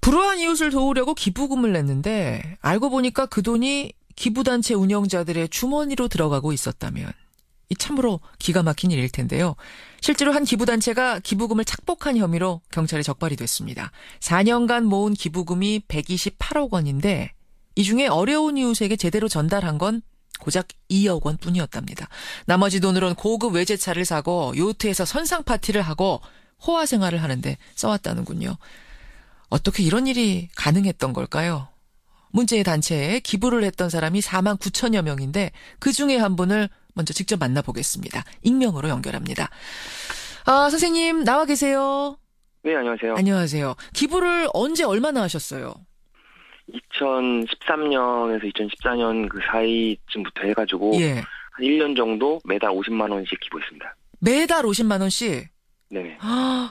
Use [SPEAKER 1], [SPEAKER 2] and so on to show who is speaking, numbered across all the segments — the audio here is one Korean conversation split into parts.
[SPEAKER 1] 불우한 이웃을 도우려고 기부금을 냈는데 알고 보니까 그 돈이 기부단체 운영자들의 주머니로 들어가고 있었다면 이 참으로 기가 막힌 일일 텐데요. 실제로 한 기부단체가 기부금을 착복한 혐의로 경찰에 적발이 됐습니다. 4년간 모은 기부금이 128억 원인데 이 중에 어려운 이웃에게 제대로 전달한 건 고작 2억 원 뿐이었답니다. 나머지 돈으로는 고급 외제차를 사고 요트에서 선상 파티를 하고 호화 생활을 하는데 써왔다는군요. 어떻게 이런 일이 가능했던 걸까요? 문제의 단체에 기부를 했던 사람이 4만 9천여 명인데 그중에 한 분을 먼저 직접 만나보겠습니다. 익명으로 연결합니다. 선생님 나와 계세요?
[SPEAKER 2] 네, 안녕하세요.
[SPEAKER 1] 안녕하세요. 기부를 언제 얼마나 하셨어요?
[SPEAKER 2] 2013년에서 2014년 그 사이쯤부터 해가지고 한 1년 정도 매달 50만 원씩 기부했습니다.
[SPEAKER 1] 매달 50만 원씩?
[SPEAKER 2] 네네.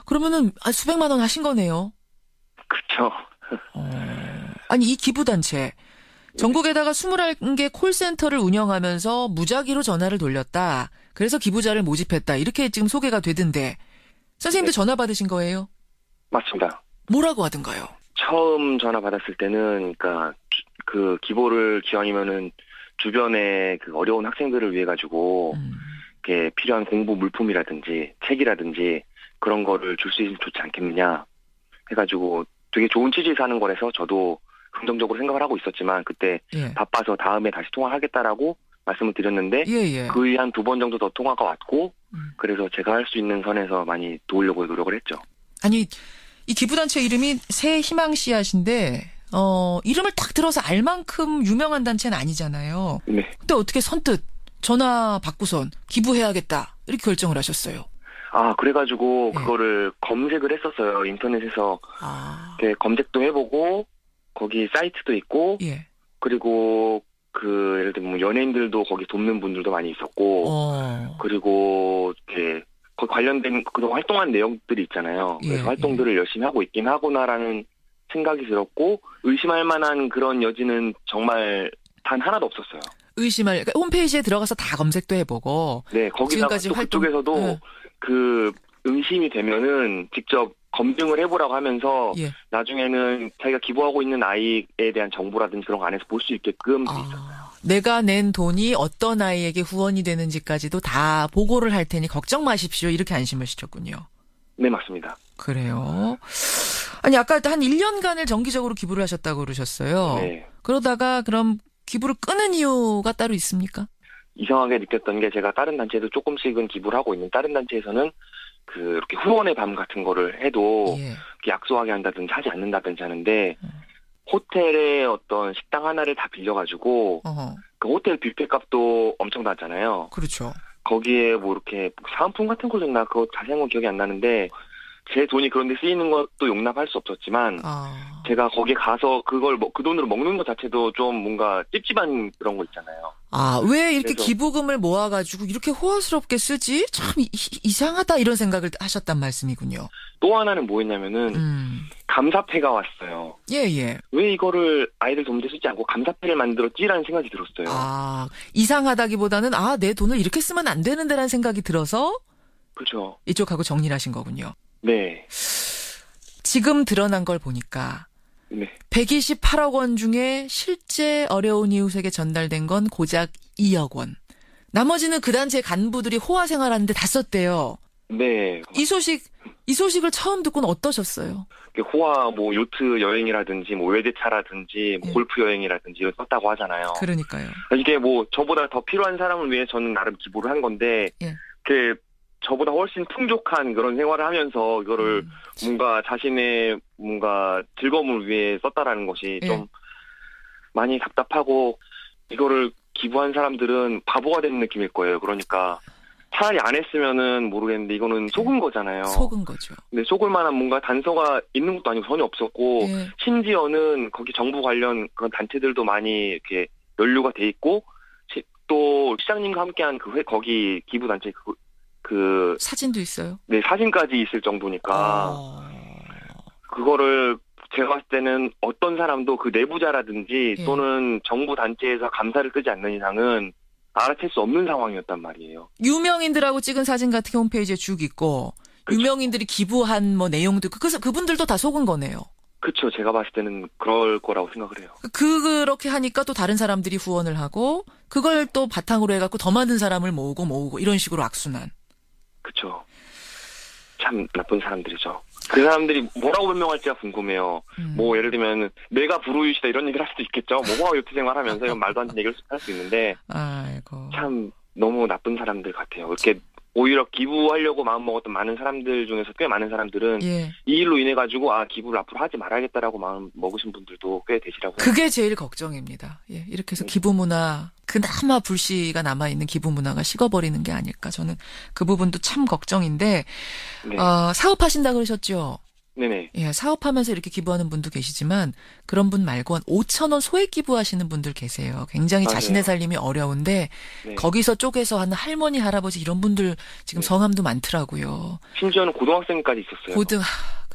[SPEAKER 1] 그러면은 수백만 원 하신 거네요?
[SPEAKER 2] 그렇죠.
[SPEAKER 1] 아니 이 기부단체 전국에다가 21개 콜센터를 운영하면서 무작위로 전화를 돌렸다. 그래서 기부자를 모집했다. 이렇게 지금 소개가 되던데 선생님도 전화 받으신 거예요?
[SPEAKER 2] 맞습니다.
[SPEAKER 1] 뭐라고 하던가요?
[SPEAKER 2] 처음 전화 받았을 때는 그러니까 그 기부를 기왕이면은 주변에 그 어려운 학생들을 위해 가지고 이렇게 필요한 공부 물품이라든지 책이라든지 그런 거를 줄 수 있으면 좋지 않겠느냐 해가지고 되게 좋은 취지에서 하는 거라서 저도 긍정적으로 생각을 하고 있었지만 그때 바빠서 다음에 다시 통화하겠다라고 말씀을 드렸는데 그의 한 2번 정도 더 통화가 왔고 그래서 제가 할 수 있는 선에서 많이 도우려고 노력을 했죠.
[SPEAKER 1] 아니 이 기부단체 이름이 새 희망 씨앗인데 이름을 딱 들어서 알 만큼 유명한 단체는 아니잖아요.
[SPEAKER 2] 네.
[SPEAKER 1] 근데 어떻게 선뜻 전화 받고선 기부해야겠다 이렇게 결정을 하셨어요?
[SPEAKER 2] 그래가지고 그거를 검색을 했었어요. 인터넷에서 검색도 해보고 거기 사이트도 있고 그리고 그 예를 들면 연예인들도 거기 돕는 분들도 많이 있었고 그리고 이렇게 그 관련된 그동안 활동한 내용들이 있잖아요. 그래서 활동들을 열심히 하고 있긴 하구나라는 생각이 들었고 의심할 만한 그런 여지는 정말 단 하나도 없었어요.
[SPEAKER 1] 그러니까 홈페이지에 들어가서 다 검색도 해보고
[SPEAKER 2] 거기다가 또 그쪽에서도 그 의심이 되면은 직접 검증을 해보라고 하면서 나중에는 자기가 기부하고 있는 아이에 대한 정보라든지 그런 거 안에서 볼 수 있게끔 돼 있었어요.
[SPEAKER 1] 내가 낸 돈이 어떤 아이에게 후원이 되는지까지도 다 보고를 할 테니 걱정 마십시오. 이렇게 안심을 시켰군요.
[SPEAKER 2] 네, 맞습니다.
[SPEAKER 1] 그래요. 아니 아까 한 1년간을 정기적으로 기부를 하셨다고 그러셨어요.
[SPEAKER 2] 네.
[SPEAKER 1] 그러다가 그럼 기부를 끊은 이유가 따로 있습니까?
[SPEAKER 2] 이상하게 느꼈던 게 제가 다른 단체에도 조금씩은 기부를 하고 있는 다른 단체에서는 이렇게 후원의 밤 같은 거를 해도 약소하게 한다든지 하지 않는다든지 하는데 호텔의 어떤 식당 하나를 다 빌려가지고 그 호텔 뷔페 값도 엄청 나잖아요.
[SPEAKER 1] 그렇죠.
[SPEAKER 2] 거기에 뭐 이렇게 사은품 같은 거 줬나 그거 자세한 건 기억이 안 나는데 제 돈이 그런 데 쓰이는 것도 용납할 수 없었지만 제가 거기 가서 그걸 그 돈으로 먹는 것 자체도 좀 뭔가 찝찝한 그런 거 있잖아요.
[SPEAKER 1] 왜 이렇게 기부금을 모아가지고 이렇게 호화스럽게 쓰지? 참 이상하다 이런 생각을 하셨단 말씀이군요.
[SPEAKER 2] 또 하나는 뭐였냐면은 감사패가 왔어요. 왜 이거를 아이들 돕는데 쓰지 않고 감사패를 만들었지라는 생각이 들었어요.
[SPEAKER 1] 이상하다기보다는 내 돈을 이렇게 쓰면 안 되는데라는 생각이 들어서
[SPEAKER 2] 그렇죠.
[SPEAKER 1] 이쪽하고 정리를 하신 거군요.
[SPEAKER 2] 네.
[SPEAKER 1] 지금 드러난 걸 보니까 128억 원 중에 실제 어려운 이웃에게 전달된 건 고작 2억 원. 나머지는 그 단체 간부들이 호화 생활하는데 다 썼대요.
[SPEAKER 2] 네.
[SPEAKER 1] 이 소식을 처음 듣고는 어떠셨어요?
[SPEAKER 2] 호화 뭐 요트 여행이라든지 뭐 외제차라든지 뭐 골프 여행이라든지 이런 썼다고 하잖아요.
[SPEAKER 1] 그러니까요.
[SPEAKER 2] 이게 뭐 저보다 더 필요한 사람을 위해 저는 나름 기부를 한 건데 저보다 훨씬 풍족한 그런 생활을 하면서 이거를 뭔가 자신의 뭔가 즐거움을 위해 썼다라는 것이 좀 많이 답답하고 이거를 기부한 사람들은 바보가 되는 느낌일 거예요. 그러니까 차라리 안 했으면은 모르겠는데 이거는 속은 거잖아요.
[SPEAKER 1] 속은 거죠.
[SPEAKER 2] 근데 속을 만한 뭔가 단서가 있는 것도 아니고 전혀 없었고 심지어는 거기 정부 관련 그런 단체들도 많이 이렇게 연루가 돼 있고 또 시장님과 함께한 거기 기부 단체 그
[SPEAKER 1] 사진도 있어요?
[SPEAKER 2] 네, 사진까지 있을 정도니까 그거를 제가 봤을 때는 어떤 사람도 그 내부자라든지 또는 정부 단체에서 감사를 뜨지 않는 이상은 알아챌 수 없는 상황이었단 말이에요.
[SPEAKER 1] 유명인들하고 찍은 사진 같은 게 홈페이지에 쭉 있고 유명인들이 기부한 뭐 내용도 그래서 그분들도 다 속은 거네요.
[SPEAKER 2] 그쵸. 제가 봤을 때는 그럴 거라고 생각을 해요.
[SPEAKER 1] 그렇게 하니까 또 다른 사람들이 후원을 하고 그걸 또 바탕으로 해갖고 더 많은 사람을 모으고 이런 식으로 악순환.
[SPEAKER 2] 그쵸. 참 나쁜 사람들이죠. 그 사람들이 뭐라고 변명할지가 궁금해요. 뭐 예를 들면 내가 불우이시다 이런 얘기를 할 수도 있겠죠. 뭐 유튜브 생활하면서 이런 말도 안 되는 얘기를 할 수 있는데
[SPEAKER 1] 아이고.
[SPEAKER 2] 참 너무 나쁜 사람들 같아요. 이렇게 오히려 기부하려고 마음먹었던 많은 사람들 중에서 꽤 많은 사람들은
[SPEAKER 1] 예.
[SPEAKER 2] 이 일로 인해 가지고 기부를 앞으로 하지 말아야겠다라고 마음 먹으신 분들도 꽤 되시라고.
[SPEAKER 1] 그게 제일 걱정입니다. 예, 이렇게 해서 기부 문화, 그나마 불씨가 남아있는 기부 문화가 식어버리는 게 아닐까. 저는 그 부분도 참 걱정인데,
[SPEAKER 2] 네.
[SPEAKER 1] 사업하신다 그러셨죠?
[SPEAKER 2] 네네.
[SPEAKER 1] 예, 사업하면서 이렇게 기부하는 분도 계시지만, 그런 분 말고 한 5,000원 소액 기부하시는 분들 계세요. 굉장히
[SPEAKER 2] 맞아요.
[SPEAKER 1] 자신의 살림이 어려운데,
[SPEAKER 2] 네.
[SPEAKER 1] 거기서 쪼개서 하는 할머니, 할아버지 이런 분들 지금
[SPEAKER 2] 네.
[SPEAKER 1] 성함도 많더라고요.
[SPEAKER 2] 심지어는 고등학생까지 있었어요.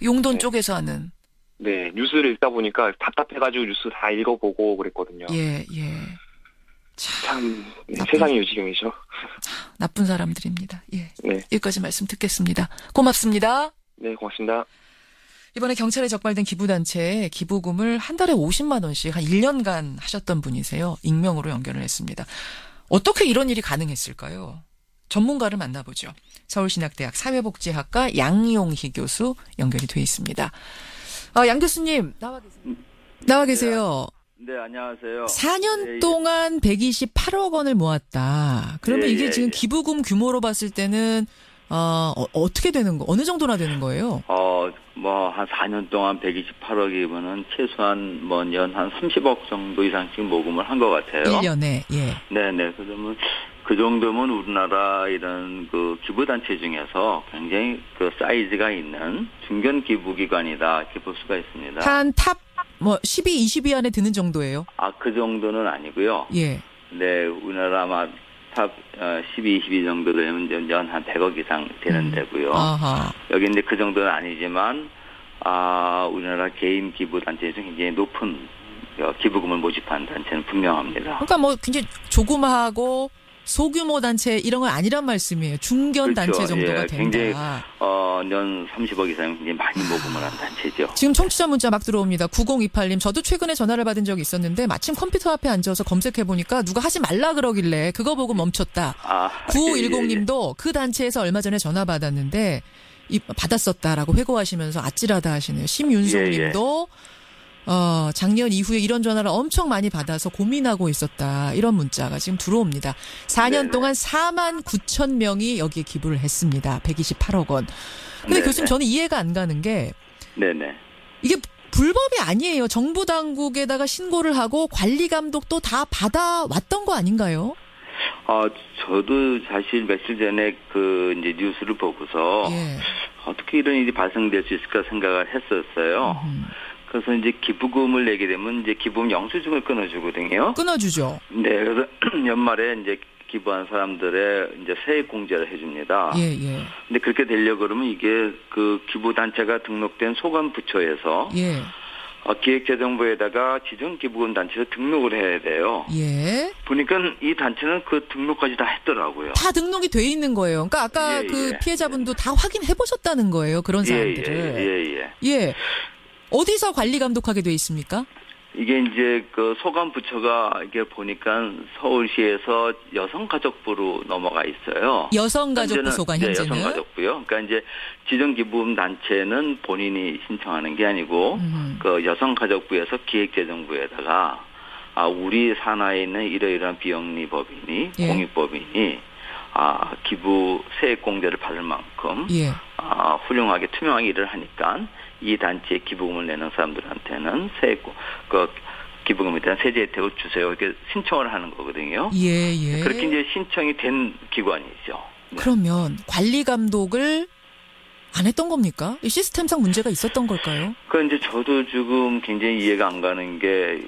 [SPEAKER 1] 용돈
[SPEAKER 2] 네.
[SPEAKER 1] 쪼개서 하는.
[SPEAKER 2] 네, 뉴스를 읽다 보니까 답답해가지고 뉴스 다 읽어보고 그랬거든요.
[SPEAKER 1] 예.
[SPEAKER 2] 참 세상이 요지경이죠.
[SPEAKER 1] 나쁜 사람들입니다. 예.
[SPEAKER 2] 네.
[SPEAKER 1] 여기까지 말씀 듣겠습니다. 고맙습니다.
[SPEAKER 2] 네, 고맙습니다.
[SPEAKER 1] 이번에 경찰에 적발된 기부단체에 기부금을 한 달에 50만 원씩 한 1년간 하셨던 분이세요. 익명으로 연결을 했습니다. 어떻게 이런 일이 가능했을까요? 전문가를 만나보죠. 서울신학대학 사회복지학과 양용희 교수 연결이 돼 있습니다. 양 교수님 나와 계세요.
[SPEAKER 3] 네, 안녕하세요.
[SPEAKER 1] 4년 동안 128억 원을 모았다. 그러면 이게 지금
[SPEAKER 3] 예.
[SPEAKER 1] 기부금 규모로 봤을 때는 어떻게 되는 어느 정도나 되는 거예요?
[SPEAKER 3] 한 4년 동안 128억이면은 최소한 연 한 30억 정도 이상씩 모금을 한 것 같아요.
[SPEAKER 1] 1년에, 예.
[SPEAKER 3] 네네. 그러면 그 정도면 우리나라 이런 그 기부단체 중에서 굉장히 그 사이즈가 있는 중견 기부기관이다 이렇게 볼 수가 있습니다.
[SPEAKER 1] 한 탑 12, 20위 안에 드는 정도예요?
[SPEAKER 3] 그 정도는 아니고요.
[SPEAKER 1] 예.
[SPEAKER 3] 네, 우리나라 아마 탑 12, 22 정도 되면 연 한 100억 이상 되는 데고요.
[SPEAKER 1] 아하.
[SPEAKER 3] 여기 이제 그 정도는 아니지만 우리나라 개인 기부 단체에서 굉장히 높은 기부금을 모집하는 단체는 분명합니다.
[SPEAKER 1] 그러니까 굉장히 조그마하고 소규모 단체 이런 건 아니란 말씀이에요. 중견
[SPEAKER 3] 그렇죠.
[SPEAKER 1] 단체 정도가 된다.
[SPEAKER 3] 굉장히 연 30억 이상 굉장히 많이 모금을 한 단체죠.
[SPEAKER 1] 지금 청취자 문자 막 들어옵니다. 9028님. 저도 최근에 전화를 받은 적이 있었는데 마침 컴퓨터 앞에 앉아서 검색해보니까 누가 하지 말라 그러길래 그거 보고 멈췄다. 9510님도 그 단체에서 얼마 전에 전화 받았는데 받았었다라고 회고하시면서 아찔하다 하시네요. 심윤송님도 작년 이후에 이런 전화를 엄청 많이 받아서 고민하고 있었다. 이런 문자가 지금 들어옵니다. 4년
[SPEAKER 3] 네네.
[SPEAKER 1] 동안 4만 9천 명이 여기에 기부를 했습니다. 128억 원. 근데
[SPEAKER 3] 네네.
[SPEAKER 1] 교수님 저는 이해가 안 가는 게
[SPEAKER 3] 네네.
[SPEAKER 1] 이게 불법이 아니에요. 정부 당국에다가 신고를 하고 관리 감독도 다 받아왔던 거 아닌가요?
[SPEAKER 3] 저도 사실 며칠 전에 이제 뉴스를 보고서
[SPEAKER 1] 예.
[SPEAKER 3] 어떻게 이런 일이 발생될 수 있을까 생각을 했었어요. 그래서 이제 기부금을 내게 되면 이제 기부금 영수증을 끊어주거든요.
[SPEAKER 1] 끊어주죠.
[SPEAKER 3] 네, 그래서 연말에 이제 기부한 사람들의 이제 세액 공제를 해줍니다.
[SPEAKER 1] 예.
[SPEAKER 3] 근데 그렇게 되려고 그러면 이게 그 기부단체가 등록된 소관부처에서
[SPEAKER 1] 예.
[SPEAKER 3] 기획재정부에다가 지정 기부금 단체로 등록을 해야 돼요.
[SPEAKER 1] 예.
[SPEAKER 3] 보니까 이 단체는 그 등록까지 다 했더라고요.
[SPEAKER 1] 다 등록이 돼 있는 거예요. 그러니까 아까 피해자분도 다 확인해 보셨다는 거예요. 그런 사람들을. 예. 어디서 관리 감독하게 돼 있습니까?
[SPEAKER 3] 이게 이제 그 소관부처가 이게 보니까 서울시에서 여성가족부로 넘어가 있어요.
[SPEAKER 1] 여성가족부 소관 현재는.
[SPEAKER 3] 네, 여성가족부요. 그러니까 이제 지정기부금 단체는 본인이 신청하는 게 아니고 그 여성가족부에서 기획재정부에다가 우리 산하에 있는 이러이러한 비영리법인이 공익법인이 기부 세액 공제를 받을 만큼 훌륭하게 투명하게 일을 하니까 이 단체에 기부금을 내는 사람들한테는 기부금에 대한 세제 혜택을 주세요. 이렇게 신청을 하는 거거든요.
[SPEAKER 1] 예.
[SPEAKER 3] 그렇게 이제 신청이 된 기관이죠. 네.
[SPEAKER 1] 그러면 관리 감독을 안 했던 겁니까? 이 시스템상 문제가 있었던 걸까요?
[SPEAKER 3] 이제 저도 지금 굉장히 이해가 안 가는 게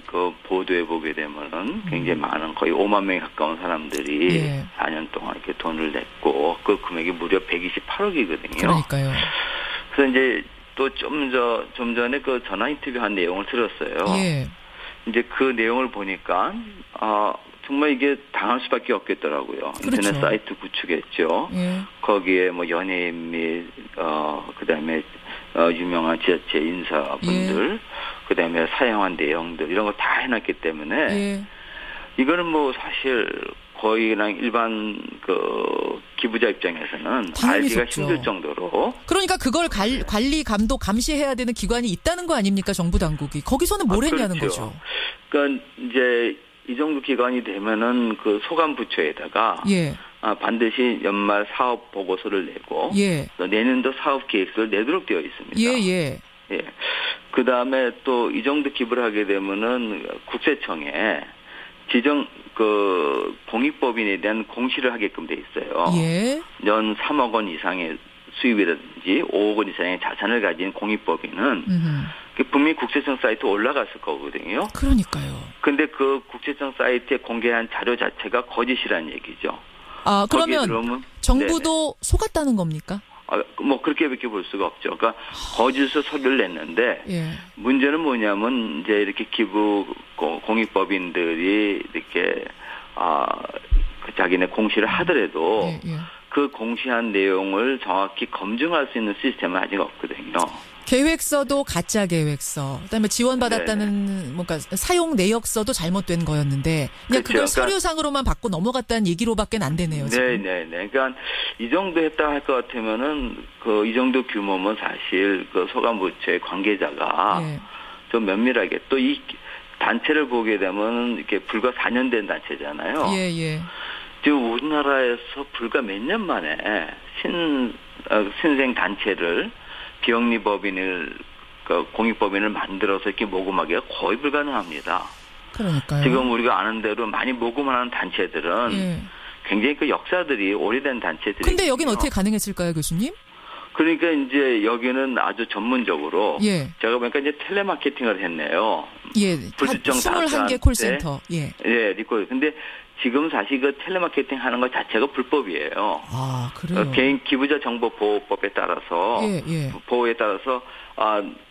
[SPEAKER 3] 보도해 보게 되면은 굉장히 많은 거의 5만 명에 가까운 사람들이 4년 동안 이렇게 돈을 냈고 그 금액이 무려 128억이거든요.
[SPEAKER 1] 그러니까요.
[SPEAKER 3] 그래서 이제 또 좀 전에 그 전화 인터뷰한 내용을 들었어요.
[SPEAKER 1] 예.
[SPEAKER 3] 이제 그 내용을 보니까 정말 이게 당할 수밖에 없겠더라고요.
[SPEAKER 1] 그렇죠.
[SPEAKER 3] 인터넷 사이트 구축했죠. 거기에 뭐 연예인 및 그다음에 유명한 지자체 인사분들, 그다음에 사용한 내용들 이런 거 다 해놨기 때문에 이거는 뭐 사실 거의 그냥 일반 그 기부자 입장에서는 알기가 힘들 정도로.
[SPEAKER 1] 그러니까 그걸 관리, 감독, 감시해야 되는 기관이 있다는 거 아닙니까? 정부 당국이. 거기서는 뭘 했냐는
[SPEAKER 3] 그렇죠.
[SPEAKER 1] 거죠.
[SPEAKER 3] 그러니까 이제 이 정도 기간이 되면은 그 소관 부처에다가 반드시 연말 사업 보고서를 내고 또 내년도 사업 계획서를 내도록 되어 있습니다. 그다음에 또 이 정도 기부를 하게 되면은 국세청에 지정 그 공익법인에 대한 공시를 하게끔 돼 있어요. 연 3억 원 이상의 수입이라든지 5억 원 이상의 자산을 가진 공익법인은 분명히 국세청 사이트에 올라갔을 거거든요.
[SPEAKER 1] 그러니까요.
[SPEAKER 3] 근데 그 국세청 사이트에 공개한 자료 자체가 거짓이라는 얘기죠.
[SPEAKER 1] 아, 그러면 정부도 속았다는 겁니까?
[SPEAKER 3] 뭐 그렇게밖에 볼 수가 없죠. 그러니까 거짓으로 서류를 냈는데 문제는 뭐냐면 이제 이렇게 기부 공익법인들이 이렇게 그 자기네 공시를 하더라도 그 공시한 내용을 정확히 검증할 수 있는 시스템은 아직 없거든요.
[SPEAKER 1] 계획서도 가짜 계획서, 그다음에 지원받았다는 뭔가 사용 내역서도 잘못된 거였는데 그냥 그걸 서류상으로만 받고 넘어갔다는 얘기로밖에 안 되네요. 지금.
[SPEAKER 3] 그러니까 이 정도 했다 할 것 같으면은 그 이 정도 규모면 사실 그 소관부처의 관계자가 좀 면밀하게 또 이 단체를 보게 되면 이렇게 불과 4년 된 단체잖아요. 지금 우리나라에서 불과 몇 년 만에 신생 단체를 비영리법인을 공익법인을 만들어서 이렇게 모금하기가 거의 불가능합니다.
[SPEAKER 1] 그러니까요.
[SPEAKER 3] 지금 우리가 아는 대로 많이 모금하는 단체들은 굉장히 그 역사들이 오래된 단체들이.
[SPEAKER 1] 근데 여긴 어떻게 가능했을까요, 교수님?
[SPEAKER 3] 그러니까 이제 여기는 아주 전문적으로 제가 보니까 이제 텔레마케팅을 했네요. 불특정
[SPEAKER 1] 21개 콜센터.
[SPEAKER 3] 리콜. 근데 지금 사실 그 텔레마케팅 하는 것 자체가 불법이에요.
[SPEAKER 1] 아, 그래요?
[SPEAKER 3] 개인 기부자 정보 보호법에 따라서 보호에 따라서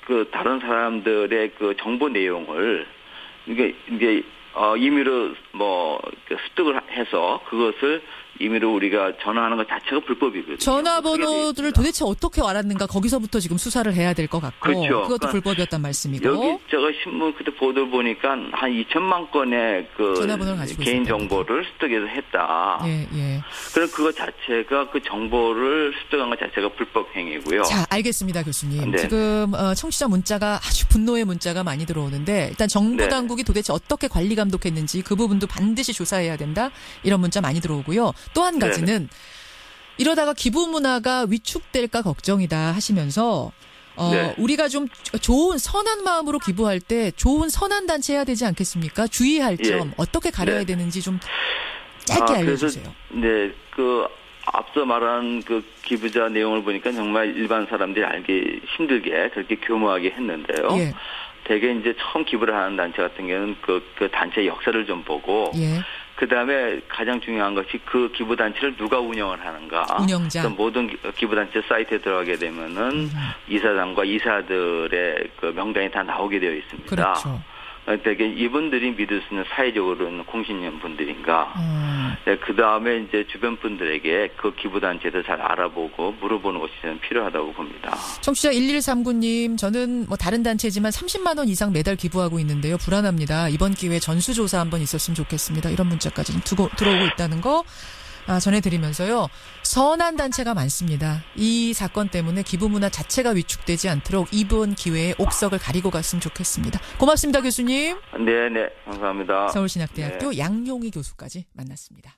[SPEAKER 3] 그 다른 사람들의 그 정보 내용을 이게 이제 임의로 뭐 습득을 해서 그것을 임의로 우리가 전화하는 것 자체가 불법이거든요.
[SPEAKER 1] 전화번호들을 도대체 어떻게 알았는가 거기서부터 지금 수사를 해야 될 것 같고 그것도 그러니까 불법이었단 말씀이고.
[SPEAKER 3] 여기 제가 신문 그때 보도를 보니까 한 2천만 건의 그 개인 정보를 습득해서 했다. 그럼 그거 자체가 그 정보를 습득한 것 자체가 불법 행위고요.
[SPEAKER 1] 자, 알겠습니다, 교수님. 지금 청취자 문자가 아주 분노의 문자가 많이 들어오는데 일단 정부 당국이 도대체 어떻게 관리 감독했는지 그 부분도 반드시 조사해야 된다. 이런 문자 많이 들어오고요. 또 한 가지는 이러다가 기부 문화가 위축될까 걱정이다 하시면서 우리가 좀 좋은 선한 마음으로 기부할 때 좋은 선한 단체 해야 되지 않겠습니까? 주의할 점 어떻게 가려야 되는지 좀 짧게 알려주세요.
[SPEAKER 3] 그 앞서 말한 그 기부자 내용을 보니까 정말 일반 사람들이 알기 힘들게 그렇게 교모하게 했는데요. 대개 이제 처음 기부를 하는 단체 같은 경우는 그 단체 역사를 좀 보고 그 다음에 가장 중요한 것이 그 기부단체를 누가 운영을 하는가.
[SPEAKER 1] 운영자.
[SPEAKER 3] 모든 기부단체 사이트에 들어가게 되면은 이사장과 이사들의 그 명단이 다 나오게 되어 있습니다.
[SPEAKER 1] 그렇죠.
[SPEAKER 3] 되게 이분들이 믿을 수 있는 사회적으로는 공신력 분들인가. 그 다음에 이제 주변 분들에게 그 기부단체도 잘 알아보고 물어보는 것이 저는 필요하다고 봅니다.
[SPEAKER 1] 청취자 1139님, 저는 뭐 다른 단체지만 30만 원 이상 매달 기부하고 있는데요. 불안합니다. 이번 기회에 전수조사 한번 있었으면 좋겠습니다. 이런 문자까지 들어오고 있다는 거 전해드리면서요. 선한 단체가 많습니다. 이 사건 때문에 기부 문화 자체가 위축되지 않도록 이번 기회에 옥석을 가리고 갔으면 좋겠습니다. 고맙습니다, 교수님.
[SPEAKER 3] 네, 감사합니다.
[SPEAKER 1] 서울신학대학교 양용희 교수까지 만났습니다.